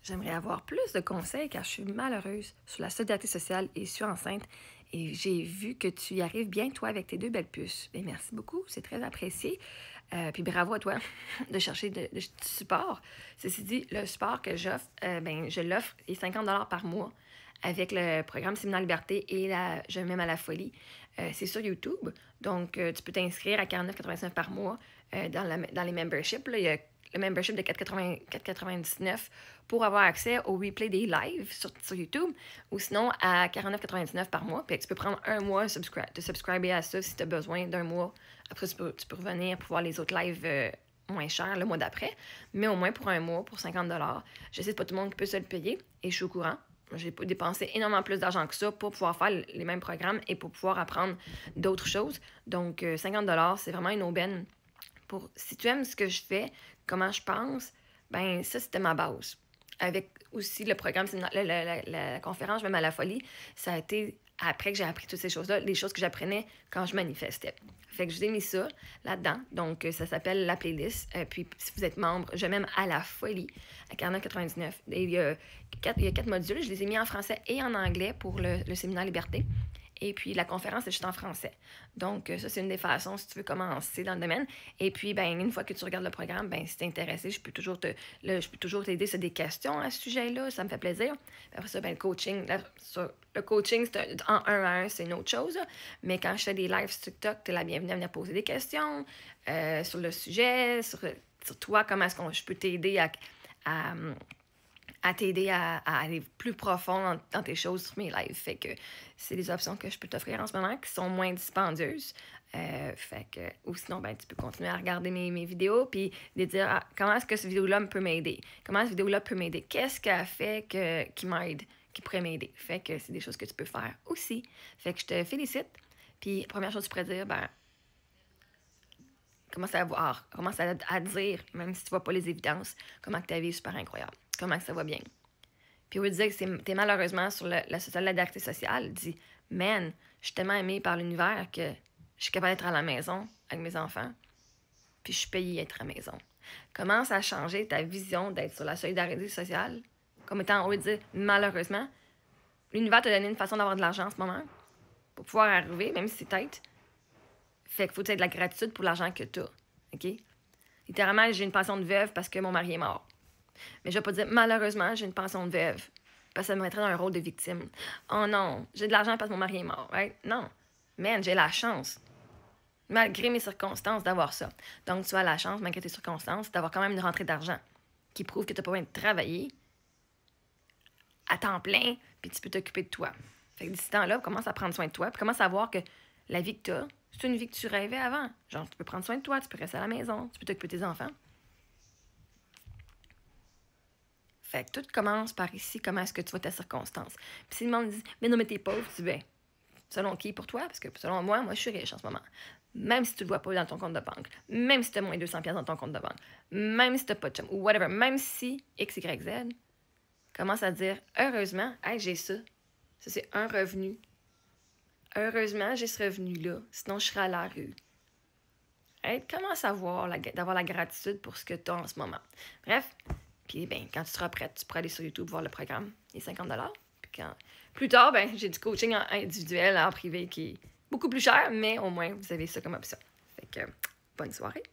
J'aimerais avoir plus de conseils car je suis malheureuse sur la solidarité sociale et je suis enceinte. Et j'ai vu que tu y arrives bien, toi, avec tes deux belles puces. Bien, merci beaucoup, c'est très apprécié. Puis bravo à toi de chercher du support. Ceci dit, le support que j'offre, ben, je l'offre, il est 50 par mois avec le programme Séminaire Liberté et Je m'aime à la folie. C'est sur YouTube, donc tu peux t'inscrire à 49,99 par mois dans les memberships. Là, il y a le membership de 4,99 pour avoir accès au replay des lives sur YouTube ou sinon à 49,99 par mois. Puis tu peux prendre un mois de subscriber à ça si tu as besoin d'un mois. Après, tu peux revenir pour voir les autres lives moins chers le mois d'après. Mais au moins pour un mois, pour 50 je sais que c'est pas tout le monde qui peut se le payer et je suis au courant. J'ai dépensé énormément plus d'argent que ça pour pouvoir faire les mêmes programmes et pour pouvoir apprendre d'autres choses. Donc, 50 c'est vraiment une aubaine. Si tu aimes ce que je fais, comment je pense, ben ça, c'était ma base. Avec aussi le programme, la conférence Même à la folie, ça a été, après que j'ai appris toutes ces choses-là, les choses que j'apprenais quand je manifestais. Fait que je vous ai mis ça là-dedans. Donc, ça s'appelle la playlist. Puis, si vous êtes membre, je m'aime à la folie, à 49,99. Et il y a 4 modules. Je les ai mis en français et en anglais pour le séminaire Liberté. Et puis, la conférence, c'est juste en français. Donc, ça, c'est une des façons si tu veux commencer dans le domaine. Et puis, ben, une fois que tu regardes le programme, ben, si tu es intéressé, je peux toujours t'aider sur des questions à ce sujet-là. Ça me fait plaisir. Après ça, ben, le coaching, c'est en 1 à 1, c'est une autre chose. Mais quand je fais des lives sur TikTok, tu es la bienvenue à venir poser des questions sur le sujet, sur toi, comment est-ce que je peux t'aider à t'aider à aller plus profond dans tes choses sur mes lives. Fait que c'est des options que je peux t'offrir en ce moment qui sont moins dispendieuses. Ou sinon, ben, tu peux continuer à regarder mes vidéos puis de dire comment est-ce que cette vidéo-là peut m'aider? Comment cette vidéo-là peut m'aider? Qu'est-ce qu'elle fait qui m'aide, qui pourrait m'aider? Fait que c'est des choses que tu peux faire aussi. Fait que je te félicite. Puis, première chose que tu pourrais dire, ben, commence à voir, commence à dire, même si tu vois pas les évidences, comment que ta vie est super incroyable, comment que ça va bien. Puis au lieu de dire que t'es malheureusement sur la solidarité sociale, dis, man, je suis tellement aimée par l'univers que je suis capable d'être à la maison avec mes enfants, puis je suis payée à être à la maison. Commence à changer ta vision d'être sur la solidarité sociale, comme étant, au lieu de dire, malheureusement, l'univers t'a donné une façon d'avoir de l'argent en ce moment, pour pouvoir arriver, même si c'est tête. Fait qu'il faut que tu aies de la gratitude pour l'argent que tu as. OK? Littéralement, j'ai une pension de veuve parce que mon mari est mort. Mais je vais pas dire, malheureusement, j'ai une pension de veuve parce que ça me mettrait dans un rôle de victime. Oh non, j'ai de l'argent parce que mon mari est mort. Right? Non. Man, j'ai la chance, malgré mes circonstances, d'avoir ça. Donc, tu as la chance, malgré tes circonstances, d'avoir quand même une rentrée d'argent qui prouve que tu n'as pas besoin de travailler à temps plein, puis tu peux t'occuper de toi. Fait que d'ici ce temps-là, commence à prendre soin de toi, puis commence à voir que la vie que tu as, c'est une vie que tu rêvais avant. Genre, tu peux prendre soin de toi, tu peux rester à la maison, tu peux t'occuper de tes enfants. Fait que tout commence par ici, comment est-ce que tu vois ta circonstance. Puis si le monde dit, mais non, mais t'es pauvre, tu dis, ben, selon qui pour toi? Parce que selon moi, je suis riche en ce moment. Même si tu ne le vois pas dans ton compte de banque, même si tu as moins 200$ dans ton compte de banque, même si tu n'as pas de chum, ou whatever, même si X, Y, Z, commence à dire, heureusement, hey, j'ai ça. Ça, c'est un revenu. Heureusement, j'ai ce revenu-là. Sinon, je serais à la rue. Hey, commence à d'avoir la gratitude pour ce que tu as en ce moment. Bref, puis ben, quand tu seras prête, tu pourras aller sur YouTube voir le programme, les 50 $. Puis plus tard, ben, j'ai du coaching individuel, en privé, qui est beaucoup plus cher, mais au moins, vous avez ça comme option. Fait que, bonne soirée.